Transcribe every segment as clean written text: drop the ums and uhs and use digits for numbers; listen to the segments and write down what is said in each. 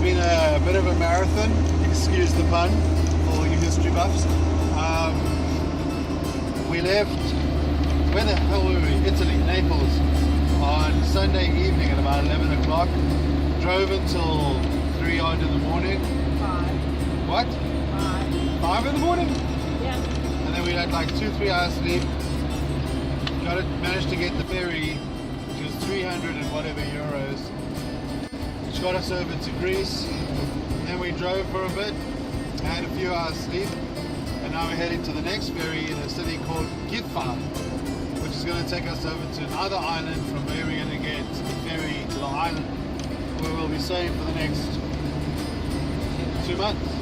been a bit of a marathon, excuse the pun, for all you history buffs. We left, where the hell were we? Italy, Naples, on Sunday evening at about 11 o'clock. Drove until 3 odd in the morning. 5. What? 5. 5 in the morning? Yeah. And then we had like 2-3 hours sleep. Managed to get the ferry, which was 300 and whatever euros, which got us over to Greece. Then we drove for a bit, had a few hours sleep, and now we're heading to the next ferry in a city called Gitfa, which is going to take us over to another island from where we're going to get the ferry to the island where we'll be staying for the next 2 months.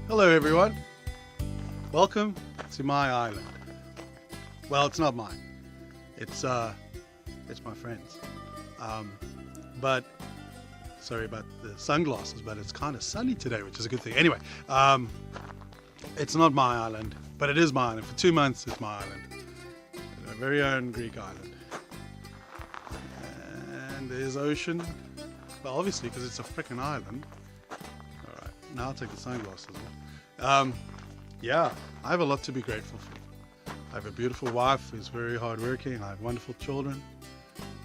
Hello everyone, welcome to my island. Well, it's not mine, it's my friend's. But sorry about the sunglasses, but it's kind of sunny today, which is a good thing. Anyway, it's not my island, but it is my island. For 2 months it's my island, our very own Greek island. And there's ocean, well obviously because it's a freaking island. Alright, now I'll take the sunglasses off. Yeah, I have a lot to be grateful for. I have a beautiful wife who's very hardworking. I have wonderful children.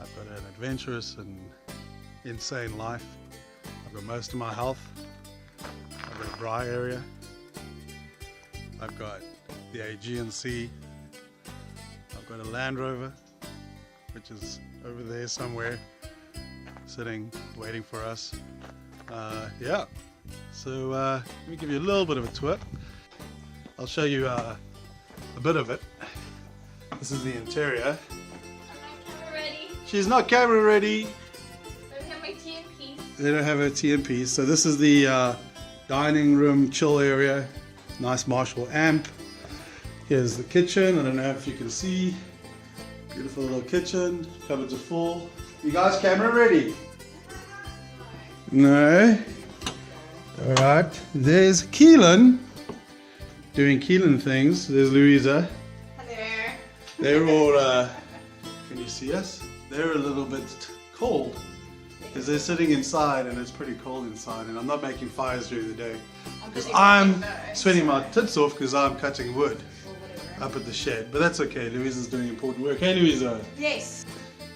I've got an adventurous and insane life. I've got most of my health. I've got a dry area. I've got the Aegean Sea. I've got a Land Rover, which is over there somewhere, sitting, waiting for us. Yeah. So let me give you a little bit of a tour. I'll show you a bit of it. This is the interior. I'm not camera ready. She's not camera ready. I don't have my tea in peace. They don't have her tea in peace. So this is the dining room chill area. Nice Marshall amp. Here's the kitchen. I don't know if you can see. Beautiful little kitchen. Cupboards are full. You guys camera ready? No. Alright, there's Keelan doing Keelan things. There's Louisa. Hello. They're all, can you see us? They're a little bit cold because they're sitting inside and it's pretty cold inside, and I'm not making fires during the day because I'm sweating my tits off because I'm cutting wood up at the shed. But that's okay, Louisa's doing important work. Hey Louisa. Yes.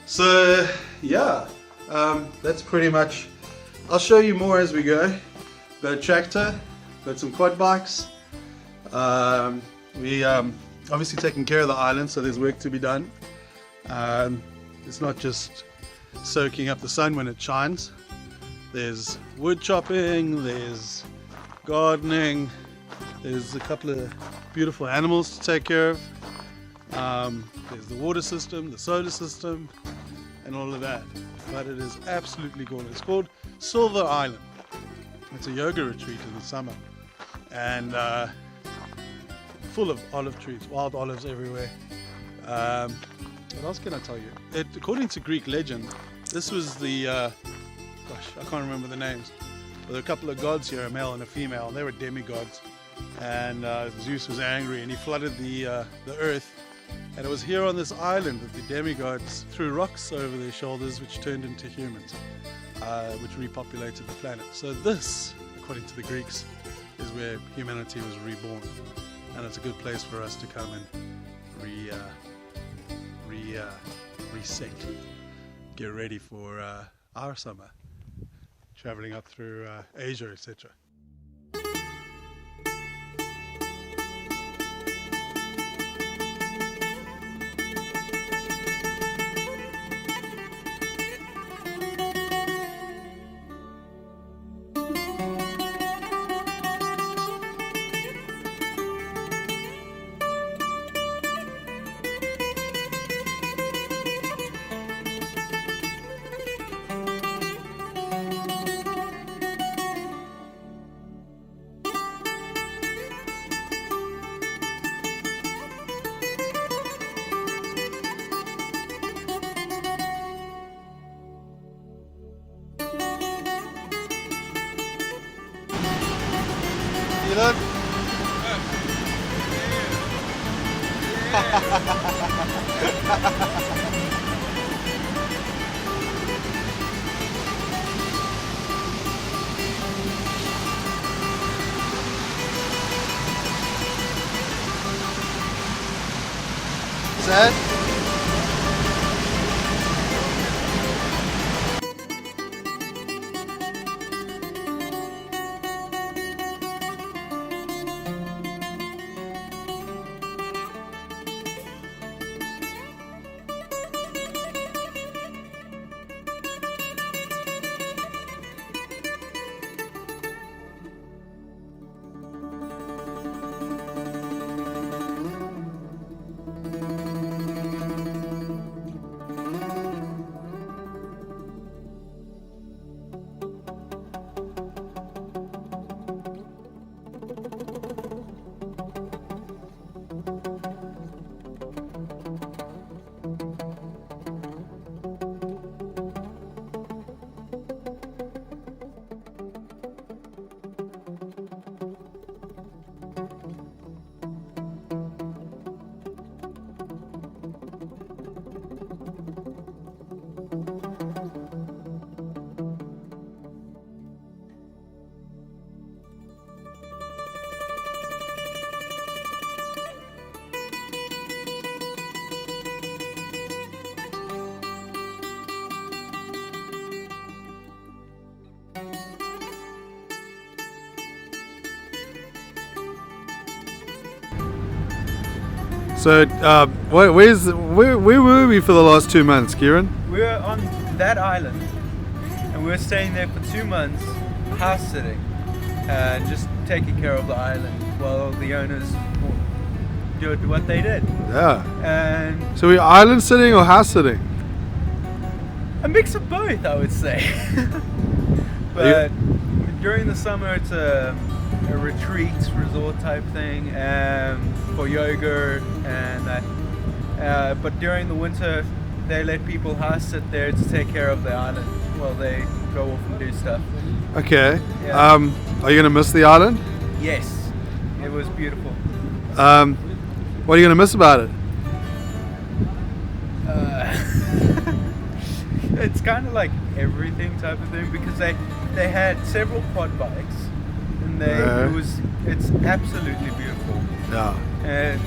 So yeah, that's pretty much, I'll show you more as we go. Got a tractor, got some quad bikes. We obviously taking care of the island, so there's work to be done. It's not just soaking up the sun when it shines. There's wood chopping, there's gardening, there's a couple of beautiful animals to take care of. There's the water system, the solar system, and all of that. But it is absolutely gorgeous. It's called Silver Island. It's a yoga retreat in the summer, and full of olive trees, wild olives everywhere. What else can I tell you? According to Greek legend, This was the, gosh, I can't remember the names. But there were a couple of gods here, a male and a female, and they were demigods. And Zeus was angry and he flooded the earth. And it was here on this island that the demigods threw rocks over their shoulders, which turned into humans, which repopulated the planet. So this, according to the Greeks, is where humanity was reborn. And it's a good place for us to come and reset, get ready for our summer, traveling up through Asia, etc. You look. Sad? So, where were we for the last 2 months, Kieran? We were on that island and we were staying there for 2 months, house sitting, and just taking care of the island while the owners did what they did. Yeah. And So we island sitting or house sitting? a mix of both, I would say. But during the summer it's a retreat resort type thing for yoga and that. But during the winter they let people house sit there to take care of the island while they go off and do stuff. Okay. Yeah. Are you going to miss the island? Yes, it was beautiful. What are you going to miss about it? It's kind of like everything type of thing because they had several quad bikes and it's absolutely beautiful. Yeah. And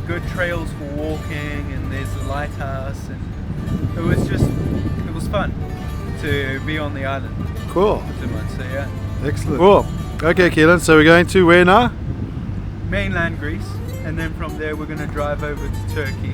good trails for walking and there's a lighthouse and it was fun to be on the island. Cool. For 2 months, so yeah. Excellent. Cool. Okay, Keelan, so we're going to where now? Mainland Greece, and then from there we're going to drive over to Turkey.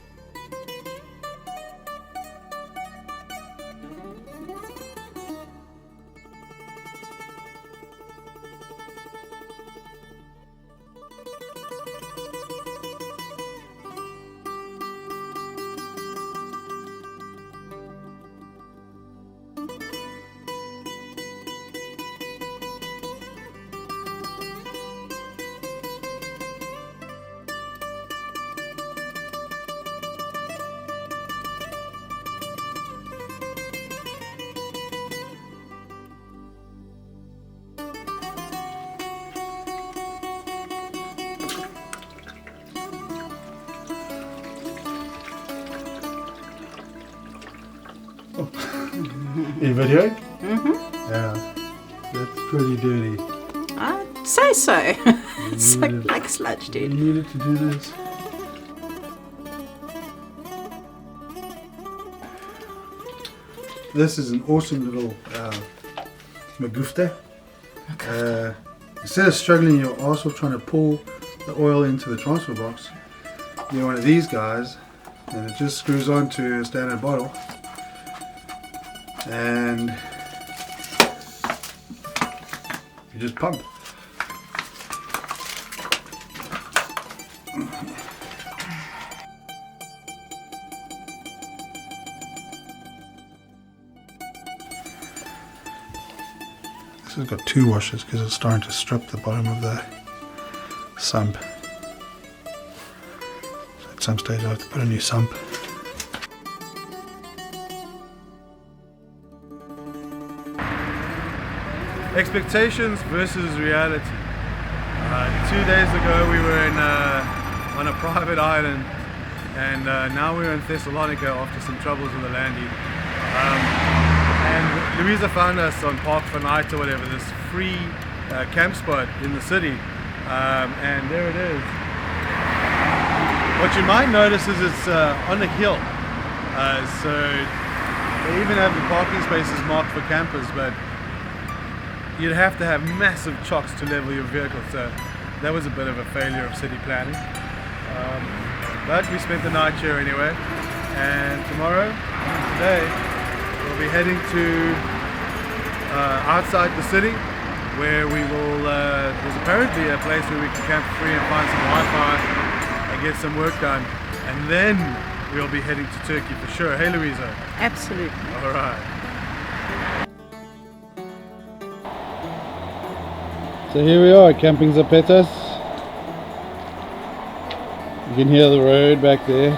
You video? Mm-hmm. Yeah. That's pretty dirty. I'd say so. It's like sludge, You dude. needed to do this. This is an awesome little magufte. Instead of struggling your arse off trying to pull the oil into the transfer box, you get one of these guys, and it just screws onto a standard bottle. And you just pump. This has got 2 washers because it's starting to strip the bottom of the sump. So at some stage I have to put a new sump. Expectations versus reality. 2 days ago we were on a private island, and now we're in Thessalonica after some troubles with the landing. And Louisa found us on Park for Night or whatever, this free camp spot in the city, and there it is. What you might notice is it's on a hill, so they even have the parking spaces marked for campers, but you'd have to have massive chocks to level your vehicle, so that was a bit of a failure of city planning. But we spent the night here anyway, and today, we'll be heading to outside the city, where we will, there's apparently a place where we can camp free and find some Wi-Fi and get some work done, and then we'll be heading to Turkey for sure. Hey Louisa? Absolutely. Alright. So here we are, camping Zapetas. You can hear the road back there,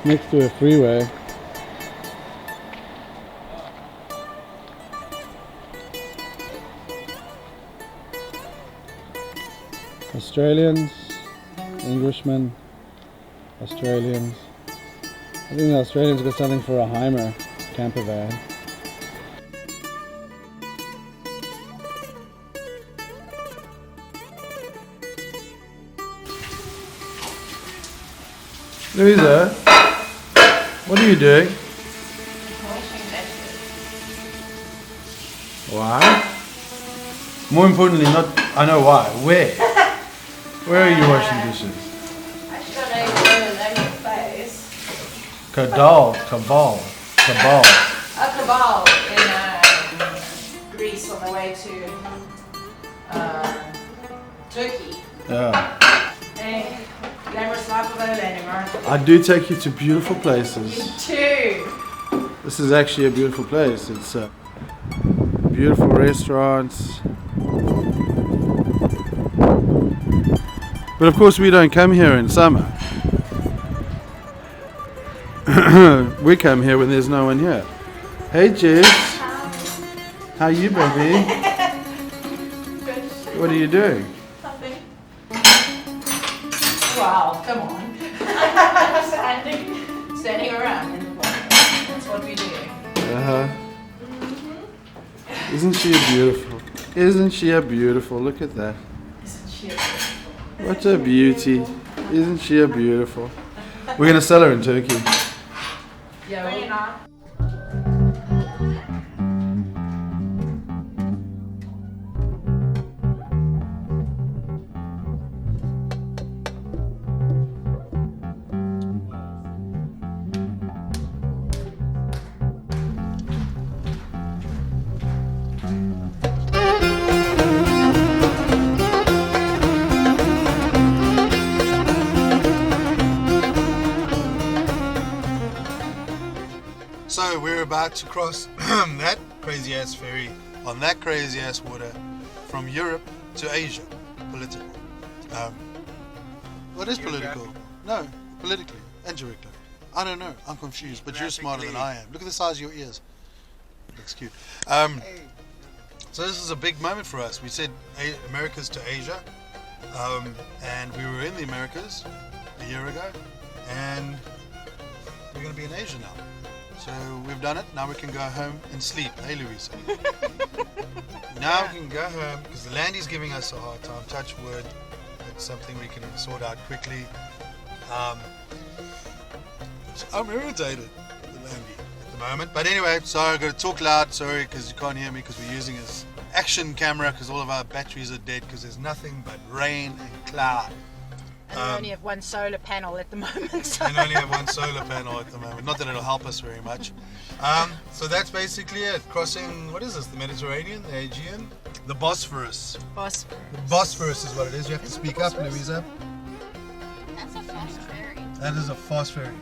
next to a freeway. Australians, Englishmen, Australians. I think the Australians got something for a Heimer camper van. Louisa, what are you doing? Washing dishes. Why? More importantly, I know why. Where? Where are you washing dishes? I should have known on your face. Cabal. A cabal in Greece on the way to Turkey. Yeah. Hey, glamorous life of Overlanding, right? I do take you to beautiful places. You too. This is actually a beautiful place. It's beautiful restaurants. But of course we don't come here in summer. We come here when there's no one here. Hey Jess. How you, baby? What are you doing? Something. Wow, come on. Standing around in the water. That's what we do. Uh-huh. Isn't she beautiful? Isn't she a beautiful? Look at that. Isn't she a What a beauty. Isn't she a beautiful? We're gonna sell her in Turkey. Yeah, Bring it on. So we're about to cross that crazy ass ferry on that crazy ass water from Europe to Asia. Political. What is political? No, politically and directly. I don't know. I'm confused, but you're smarter than I am. Look at the size of your ears. Looks cute. So this is a big moment for us. We said Americas to Asia, and we were in the Americas a year ago, and we're going to be in Asia now. So we've done it. Now we can go home and sleep. Hey, Louisa. Now we can go home because the Landy's giving us a hard time. Touch wood. It's something we can sort out quickly. So I'm irritated with the Landy at the moment. But anyway, sorry, I've got to talk loud. Sorry, because you can't hear me because we're using his action camera because all of our batteries are dead because there's nothing but rain and cloud. And we only have one solar panel at the moment. So. And only have one solar panel at the moment. Not that it'll help us very much. So that's basically it. Crossing, what is this? The Mediterranean, the Aegean, the Bosphorus. Bosphorus. The Bosphorus is what it is. You have to speak up, Louisa. That's a fast ferry. That is a fast ferry.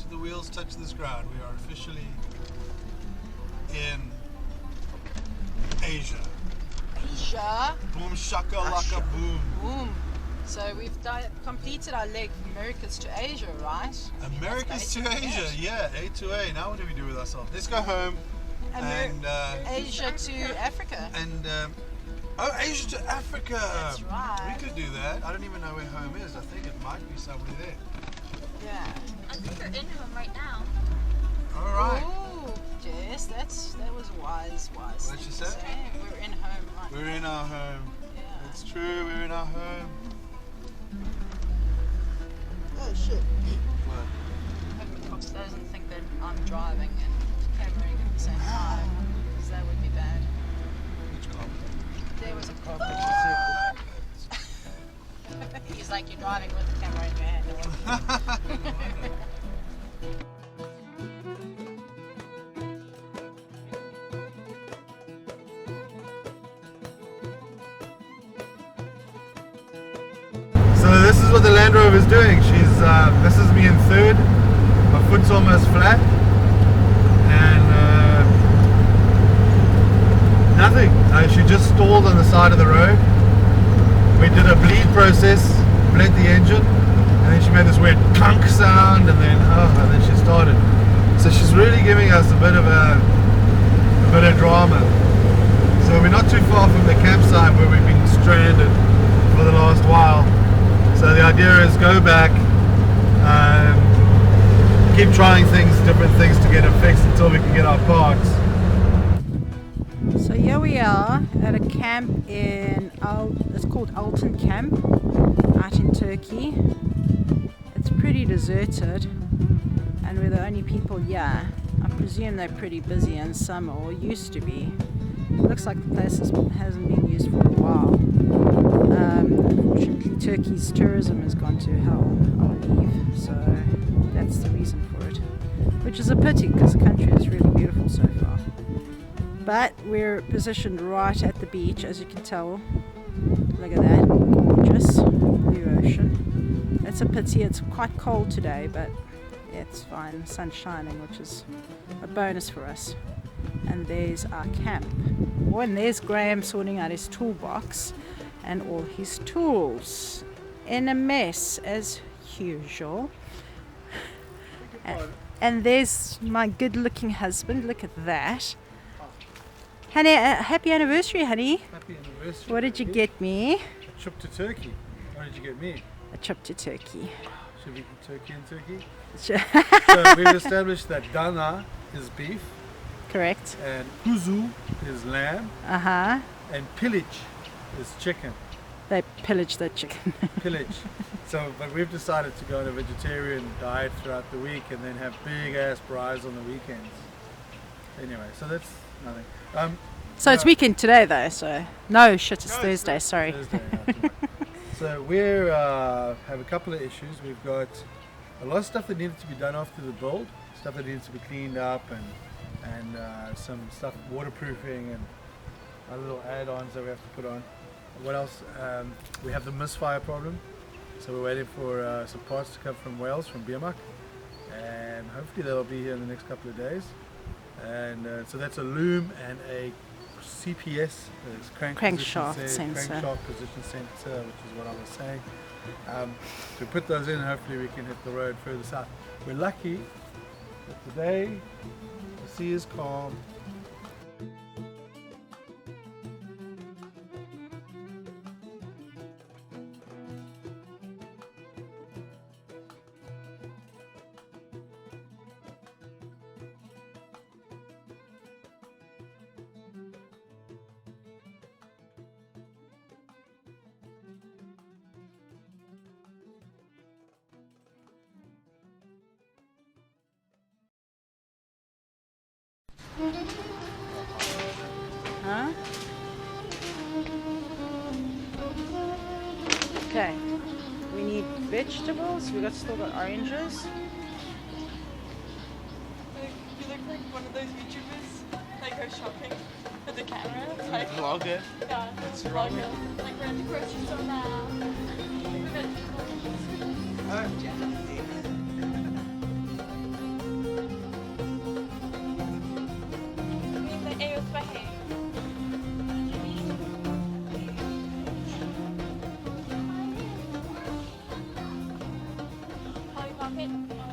The wheels touch this ground, we are officially in Asia. Asia. Boom shaka laka boom. Boom. So we've completed our leg Americas to Asia, right? Americas to That's Asia, basically yeah, A to A. Now what do we do with ourselves? Let's go home and Asia to Africa. and oh, Asia to Africa. That's right. We could do that. I don't even know where home is. I think it might be somewhere there. Yeah. I think they're in home right now. All right. Ooh, Jess, that was wise. What'd you say? We're in home, right? We're in our home. Yeah. It's true. We're in our home. Oh shit. What? Hope the cops doesn't think that I'm driving and cameraing at the same time, because that would be bad. Which cop? There was a cop. He's like, you're driving with the camera in your hand. So this is what the Land Rover is doing. This is me in third. My foot's almost flat, and nothing. She just stalled on the side of the road. We did a bleed process, bled the engine, and then she made this weird clunk sound, and then she started. So she's really giving us a bit of drama. So we're not too far from the campsite where we've been stranded for the last while. So the idea is go back, keep trying different things to get it fixed until we can get our parts. So here we are at a camp it's called Alton Camp out in Turkey. It's pretty deserted and we're the only people here. I presume they're pretty busy in summer, or used to be. It looks like the place hasn't been used for a while. Unfortunately, Turkey's tourism has gone to hell, I believe, so that's the reason for it. Which is a pity because the country is really beautiful so far. But we're positioned right at the beach, as you can tell. Look at that, gorgeous blue ocean. It's a pity it's quite cold today, but it's fine. The sun's shining, which is a bonus for us. And there's our camp. Oh, and there's Graham sorting out his toolbox and all his tools in a mess as usual. And there's my good-looking husband. Look at that. Honey, happy anniversary, honey. Happy anniversary. What did you get me? A trip to Turkey. What did you get me? A trip to Turkey. Should we eat turkey in Turkey? Sure. So we've established that dana is beef, Correct. and kuzu is lamb, Uh-huh. and pilic is chicken. They pillaged the chicken. Pillage. So, but we've decided to go on a vegetarian diet throughout the week and then have big ass braais on the weekends. Anyway, so that's nothing. So it's weekend today though, so no shit, it's Thursday, sorry. Thursday, not tomorrow. So we have a couple of issues. We've got a lot of stuff that needed to be done after the build, stuff that needs to be cleaned up, and some stuff waterproofing and other little add-ons that we have to put on. What else? We have the misfire problem, so we're waiting for some parts to come from Wales, from Beermuck, and hopefully they'll be here in the next couple of days. And so that's a loom and a CPS, Crankshaft sensor. crankshaft position sensor, which is what I was saying. So we put those in, and hopefully we can hit the road further south. We're lucky that today the sea is calm. Huh? Okay. We need vegetables. We still got oranges. You look like one of those YouTubers that go shopping with the camera. Like, Vlogger. yeah, it's vlogger. Like we're at the grocery store now. We've got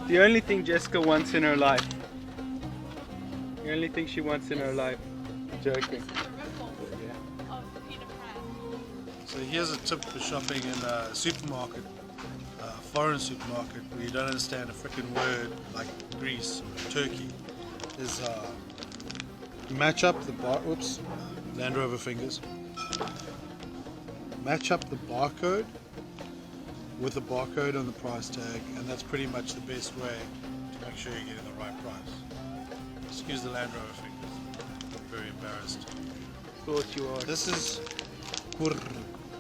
The only thing Jessica wants in her life. The only thing she wants in her life. Joking. So here's a tip for shopping in a supermarket, a foreign supermarket, where you don't understand a freaking word like Greece or Turkey. Is match up the bar. Oops, Land Rover fingers. Match up the barcode with the barcode on the price tag, and that's pretty much the best way to make sure you're getting the right price. Excuse the Land Rover fingers. I'm very embarrassed. Thought you are. This is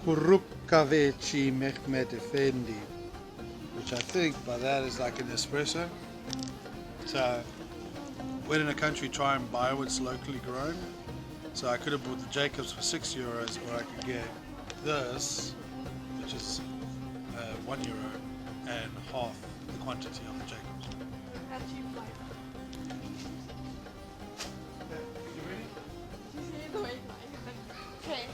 Kurukaveci Mehmet Effendi, which I think by that is like an espresso. So when in a country, try and buy what's locally grown. So I could have bought the Jacobs for €6, or I could get this, which is €1 and half the quantity of the Jacobs. Okay.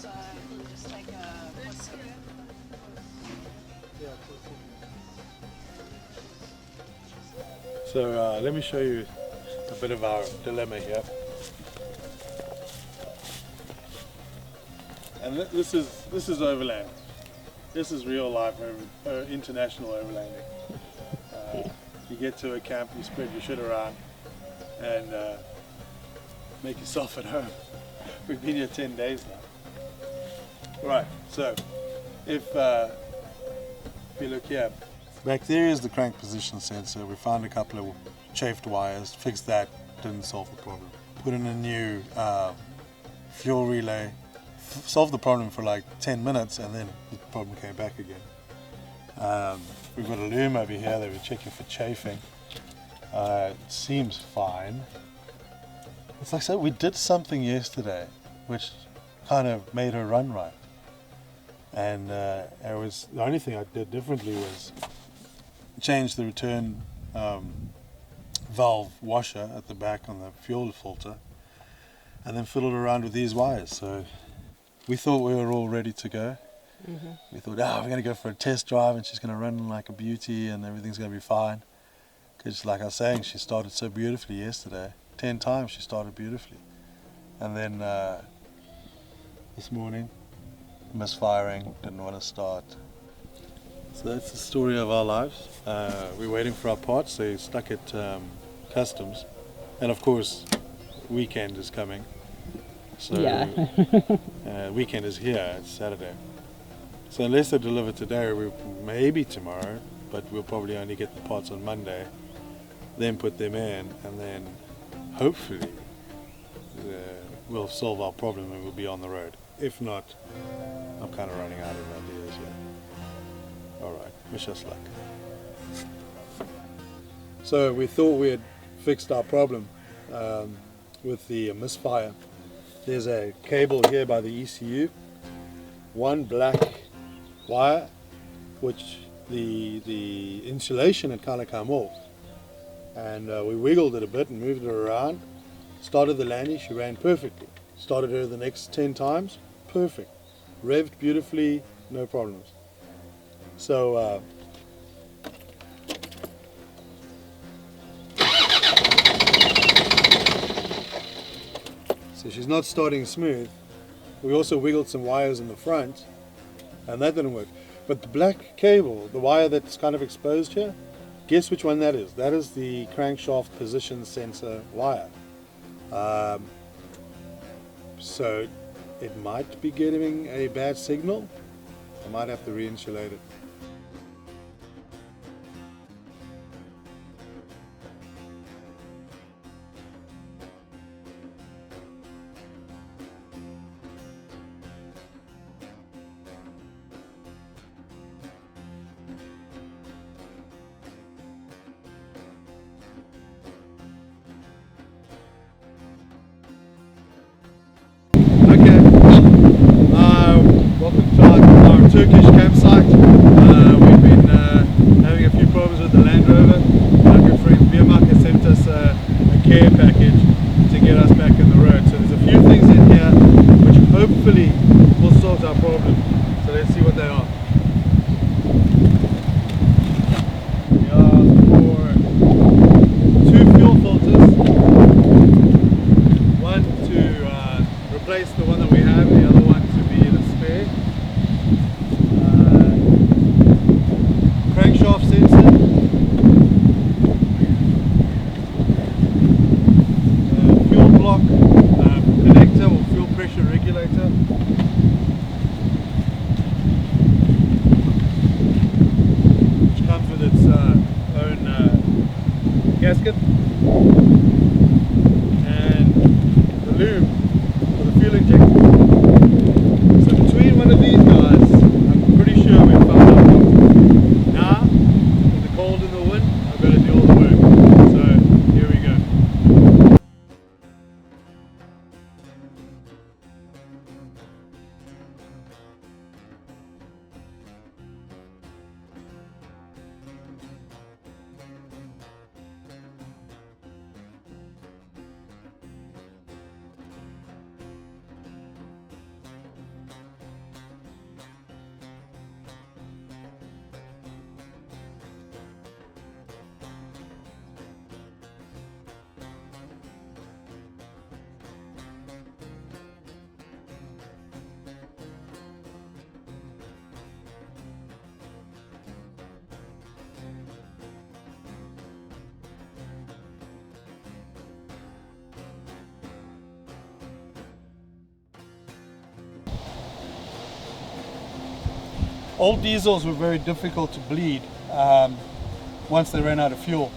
So we'll just take a what's it? So let me show you a bit of our dilemma here. And this is Overland. This is real life international overlanding. You get to a camp, you spread your shit around, and make yourself at home. We've been here 10 days now. Right, so if you look here, back there is the crank position sensor. We found a couple of chafed wires, fixed that, didn't solve the problem. Put in a new fuel relay, solved the problem for like 10 minutes, and then the problem came back again. We've got a loom over here that we're checking for chafing. It seems fine. It's like, so we did something yesterday which kind of made her run right. And it was, the only thing I did differently was change the return valve washer at the back on the fuel filter, and then fiddled around with these wires. So we thought we were all ready to go. Mm-hmm. We thought, we're going to go for a test drive and she's going to run like a beauty and everything's going to be fine. Because like I was saying, she started so beautifully yesterday. 10 times she started beautifully. And then this morning, misfiring, didn't want to start. So that's the story of our lives. We're waiting for our parts. They're stuck at customs. And of course, weekend is coming. So weekend is here. It's Saturday. So unless they deliver today, maybe tomorrow, but we'll probably only get the parts on Monday. Then put them in, and then hopefully we'll solve our problem and we'll be on the road. If not, I'm kind of running out of ideas here. Alright, wish us luck. So we thought we had fixed our problem with the misfire. There's a cable here by the ECU, one black wire, which the insulation had kind of come off. And we wiggled it a bit and moved it around. Started the Lanny, she ran perfectly. Started her the next 10 times, perfect. Revved beautifully, no problems. So so she's not starting smooth. We also wiggled some wires in the front, and that didn't work. But the black cable, the wire that's kind of exposed here, guess which one that is? That is the crankshaft position sensor wire. So it might be getting a bad signal. I might have to re-insulate it. Welcome to our Turkish campsite. We've been having a few problems with the Land Rover. Our good friend Birmak has sent us a care package to get us back in the road. So there's a few things in here which hopefully will solve our problem. So let's see what they are. We asked for 2 fuel filters. One to replace the one that we have, the other one to be the spare. Crankshaft sensor, fuel block connector or fuel pressure regulator, which comes with its own gasket, and the lube for the fuel injector. So between one of these guys, I'm pretty sure we found our problem. Now, with the cold and the wind, I've got to do all the work. So here we go. Old diesels were very difficult to bleed once they ran out of fuel,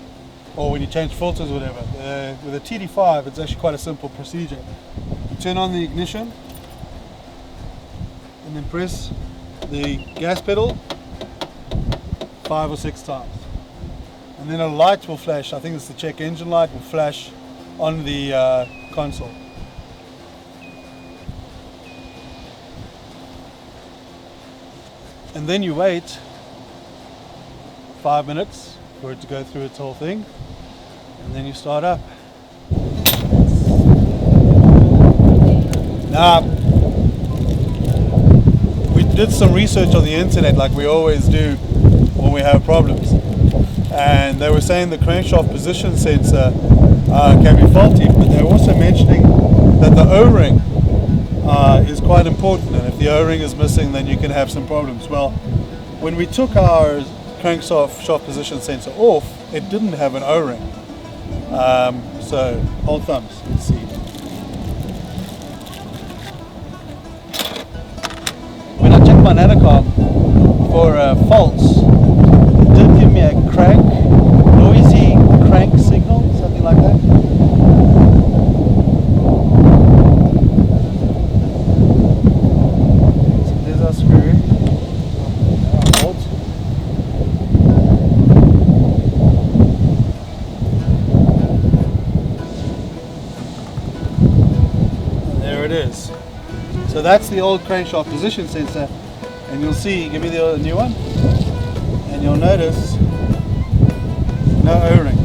or when you change filters or whatever. With a TD5, it's actually quite a simple procedure. You turn on the ignition and then press the gas pedal 5 or 6 times. And then a light will flash, I think it's the check engine light, will flash on the console. And then you wait 5 minutes for it to go through its whole thing, and then you start up. Now, we did some research on the internet like we always do when we have problems, and they were saying the crankshaft position sensor can be faulty, but they're also mentioning that the O-ring is quite important, and if the O-ring is missing, then you can have some problems. Well, when we took our crankshaft position sensor off, it didn't have an O-ring, So hold thumbs. Let's see. When I checked my Navicom for faults, it did give me a crank, noisy crank signal, something like that. So there's our screw. Our bolt. And there it is. So that's the old crankshaft position sensor, and you'll see, give me the new one, and you'll notice no O-ring.